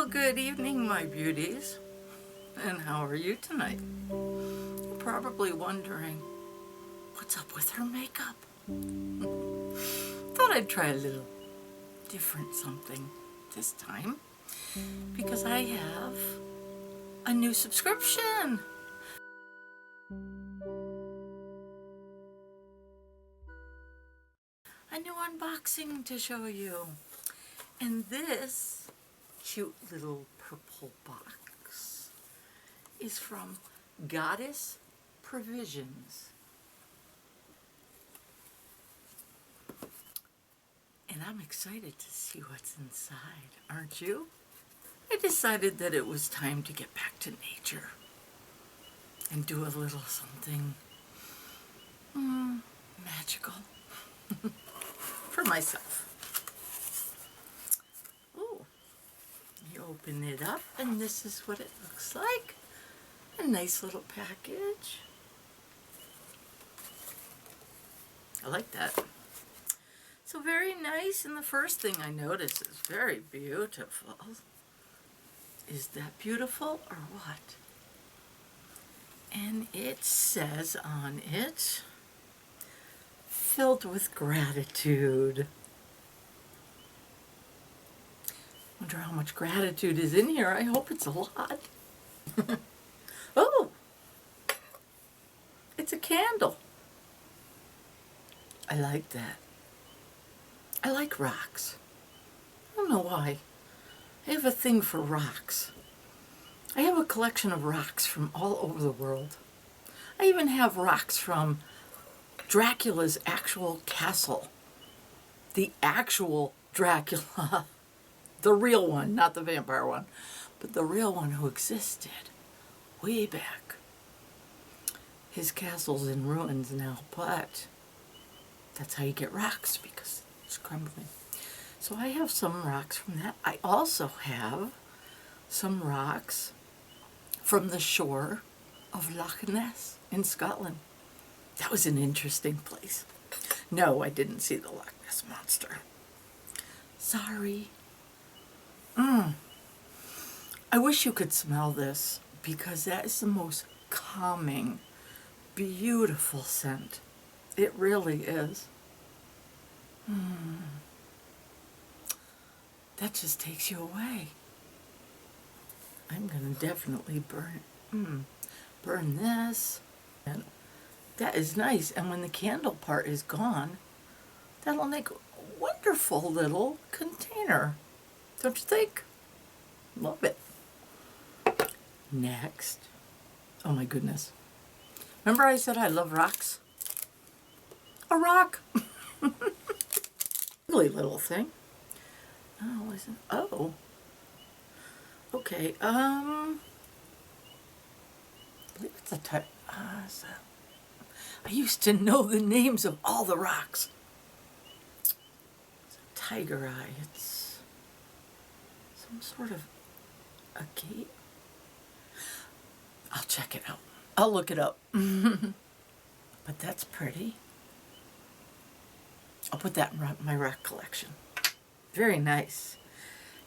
Well, good evening, my beauties. And how are you tonight? You're probably wondering, what's up with her makeup? Thought I'd try a little different something this time because I have a new subscription. A new unboxing to show you. And this cute little purple box is from Goddess Provisions. And I'm excited to see what's inside, aren't you? I decided that it was time to get back to nature and do a little something magical for myself. Ooh, you open it up and this is what it looks like. A nice little package. I like that. So very nice, and the first thing I notice is very beautiful. Is that beautiful or what? And it says on it, filled with gratitude. Wonder how much gratitude is in here. I hope it's a lot. Oh, it's a candle. I like that. I like rocks. I don't know why. I have a thing for rocks. I have a collection of rocks from all over the world. I even have rocks from Dracula's actual castle. The actual Dracula. The real one, not the vampire one, but the real one who existed way back. His castle's in ruins now, but that's how you get rocks, because it's crumbling. So I have some rocks from that. I also have some rocks from the shore of Loch Ness in Scotland. That was an interesting place. No, I didn't see the Loch Ness monster. Sorry. I wish you could smell this, because that is the most calming, beautiful scent. It really is. That just takes you away. I'm gonna definitely burn this. And that is nice. And when the candle part is gone, that'll make a wonderful little container. Don't you think? Love it. Next. Oh my goodness. Remember I said I love rocks? A rock. Ugly little thing. Oh, isn't? Oh. Okay. I believe it's a type. I used to know the names of all the rocks. It's a tiger eye. It's some sort of a gate. I'll check it out. I'll look it up. But that's pretty. I'll put that in my rock collection. Very nice.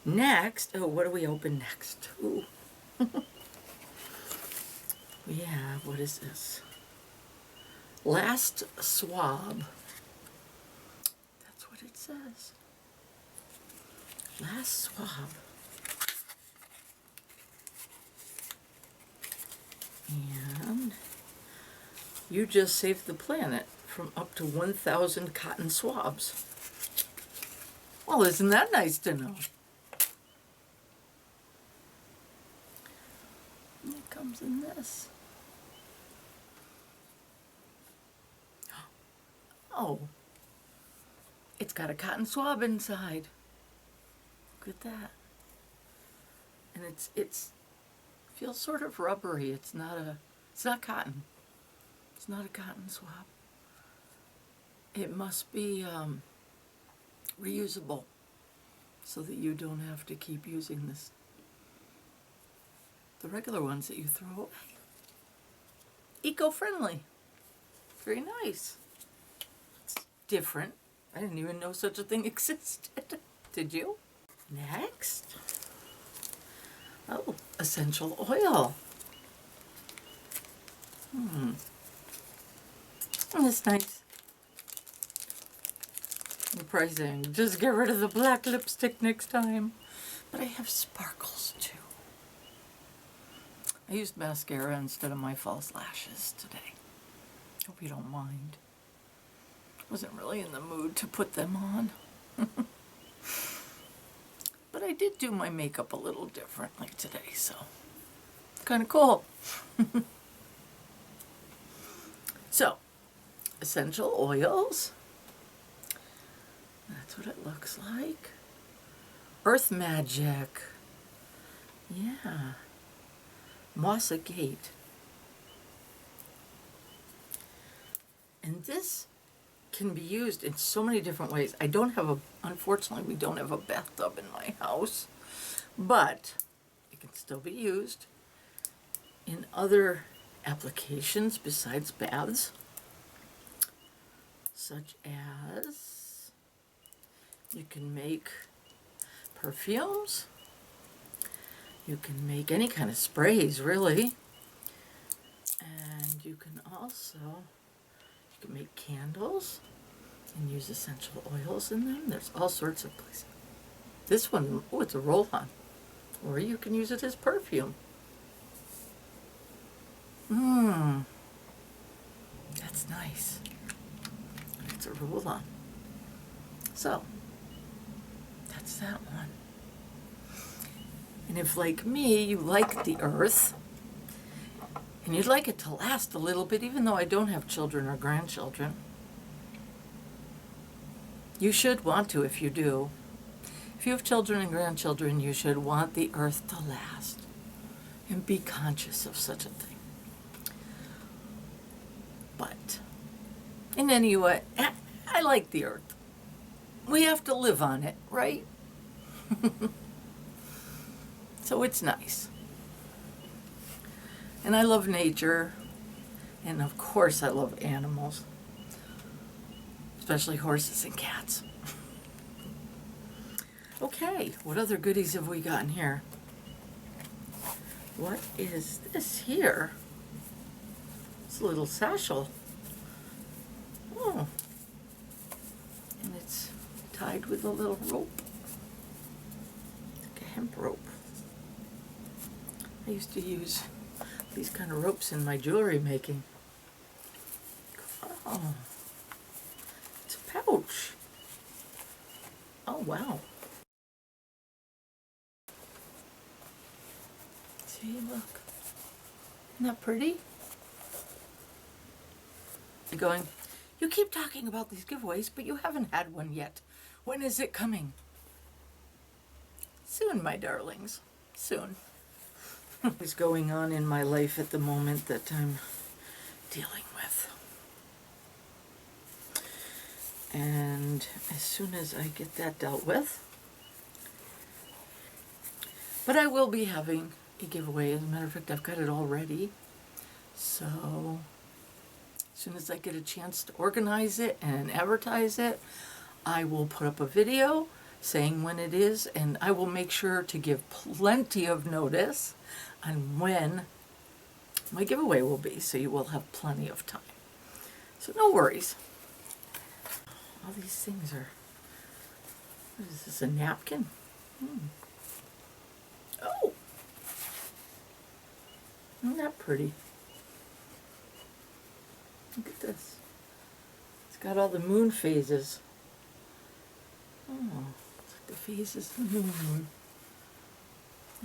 Next, oh, what do we open next? Ooh. We have, what is this? Last Swab. That's what it says. Last Swab. And you just saved the planet from up to 1,000 cotton swabs. Well, isn't that nice to know? It comes in this. Oh, it's got a cotton swab inside. Look at that. And it's feels sort of rubbery. It's not cotton. It's not a cotton swab. It must be reusable, so that you don't have to keep using the regular ones that you throw away. Eco-friendly. Very nice. It's different. I didn't even know such a thing existed. Did you? Next, essential oil. Isn't this nice? The pricing. Just get rid of the black lipstick next time. But I have sparkles too. I used mascara instead of my false lashes today. Hope you don't mind. Wasn't really in the mood to put them on. But I did do my makeup a little differently today, so kind of cool. So, essential oils. That's what it looks like. Earth Magic. Yeah. Moss Agate. And this can be used in so many different ways. I don't have a, unfortunately, we don't have a bathtub in my house, but it can still be used in other applications besides baths, such as you can make perfumes, you can make any kind of sprays, really, and you can also make candles and use essential oils in them. There's all sorts of places. This one, oh, it's a roll-on, or you can use it as perfume. That's nice. It's a roll-on. So, that's that one. And if, like me, you like the earth, and you'd like it to last a little bit, even though I don't have children or grandchildren, you should want to if you do. If you have children and grandchildren, you should want the earth to last and be conscious of such a thing. But in any way, I like the earth. We have to live on it, right? So it's nice. And I love nature, and of course I love animals, especially horses and cats. Okay, what other goodies have we gotten here? What is this here? It's a little satchel. Oh, and it's tied with a little rope, like a hemp rope. I used to use these kind of ropes in my jewelry making. Oh, it's a pouch. Oh, wow. See, look. Isn't that pretty? You're going, you keep talking about these giveaways, but you haven't had one yet. When is it coming? Soon, my darlings. Soon. What's going on in my life at the moment that I'm dealing with. And as soon as I get that dealt with, but I will be having a giveaway. As a matter of fact, I've got it all ready. So as soon as I get a chance to organize it and advertise it, I will put up a video saying when it is, and I will make sure to give plenty of notice on when my giveaway will be, so you will have plenty of time. So no worries. All these things are, what is this, a napkin? Oh! Isn't that pretty? Look at this. It's got all the moon phases. Oh, it's like the phases of the moon.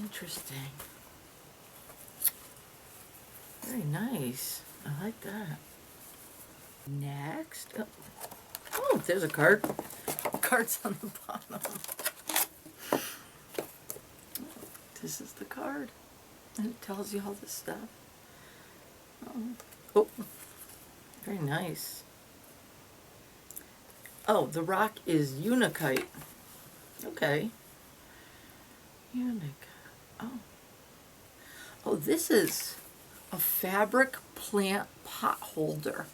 Interesting. Very nice. I like that. Next. Oh, there's a card. Card's on the bottom. This is the card. And it tells you all this stuff. Oh, very nice. Oh, the rock is UNAKITE. Okay. UNAKITE. Oh. Oh, this is a fabric plant pot holder.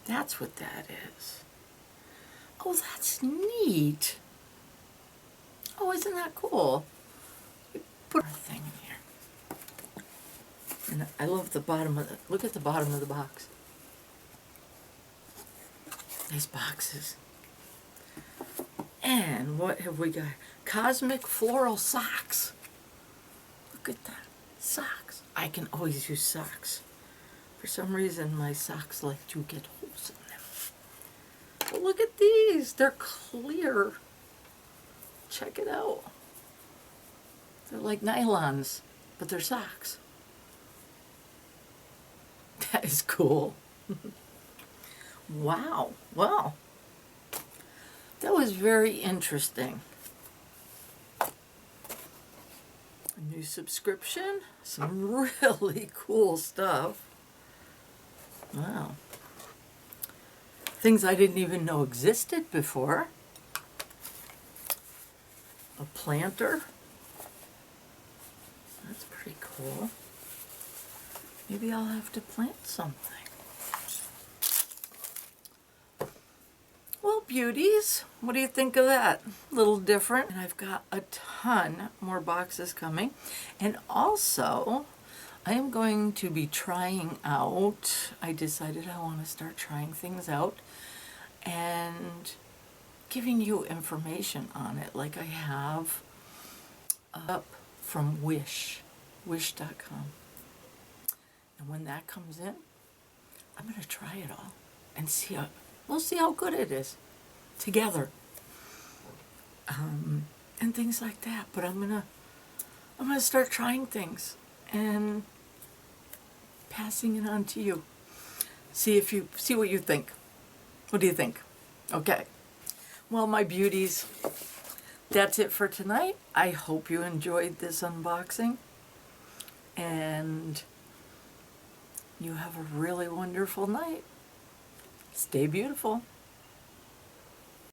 That's what that is. Oh, that's neat. Oh, isn't that cool? Put our thing in here. And I love the bottom of the, look at the bottom of the box. These boxes. And what have we got? Cosmic Floral Socks. Look at that. Socks. I can always use socks. For some reason, my socks like to get holes in them. But look at these. They're clear. Check it out. They're like nylons, but they're socks. That is cool. Wow. Well, that was very interesting. A new subscription, some really cool stuff. Wow. Things I didn't even know existed before. A planter. That's pretty cool. Maybe I'll have to plant something. Well, beauties, what do you think of that? A little different. And I've got a ton more boxes coming. And also, I am going to be trying out, I decided I want to start trying things out and giving you information on it, like I have up from wish.com. And when that comes in, I'm going to try it all and see how, we'll see how good it is together. And things like that. But I'm gonna start trying things and passing it on to you. See what you think. What do you think? Okay. Well, my beauties, that's it for tonight. I hope you enjoyed this unboxing. And you have a really wonderful night. Stay beautiful.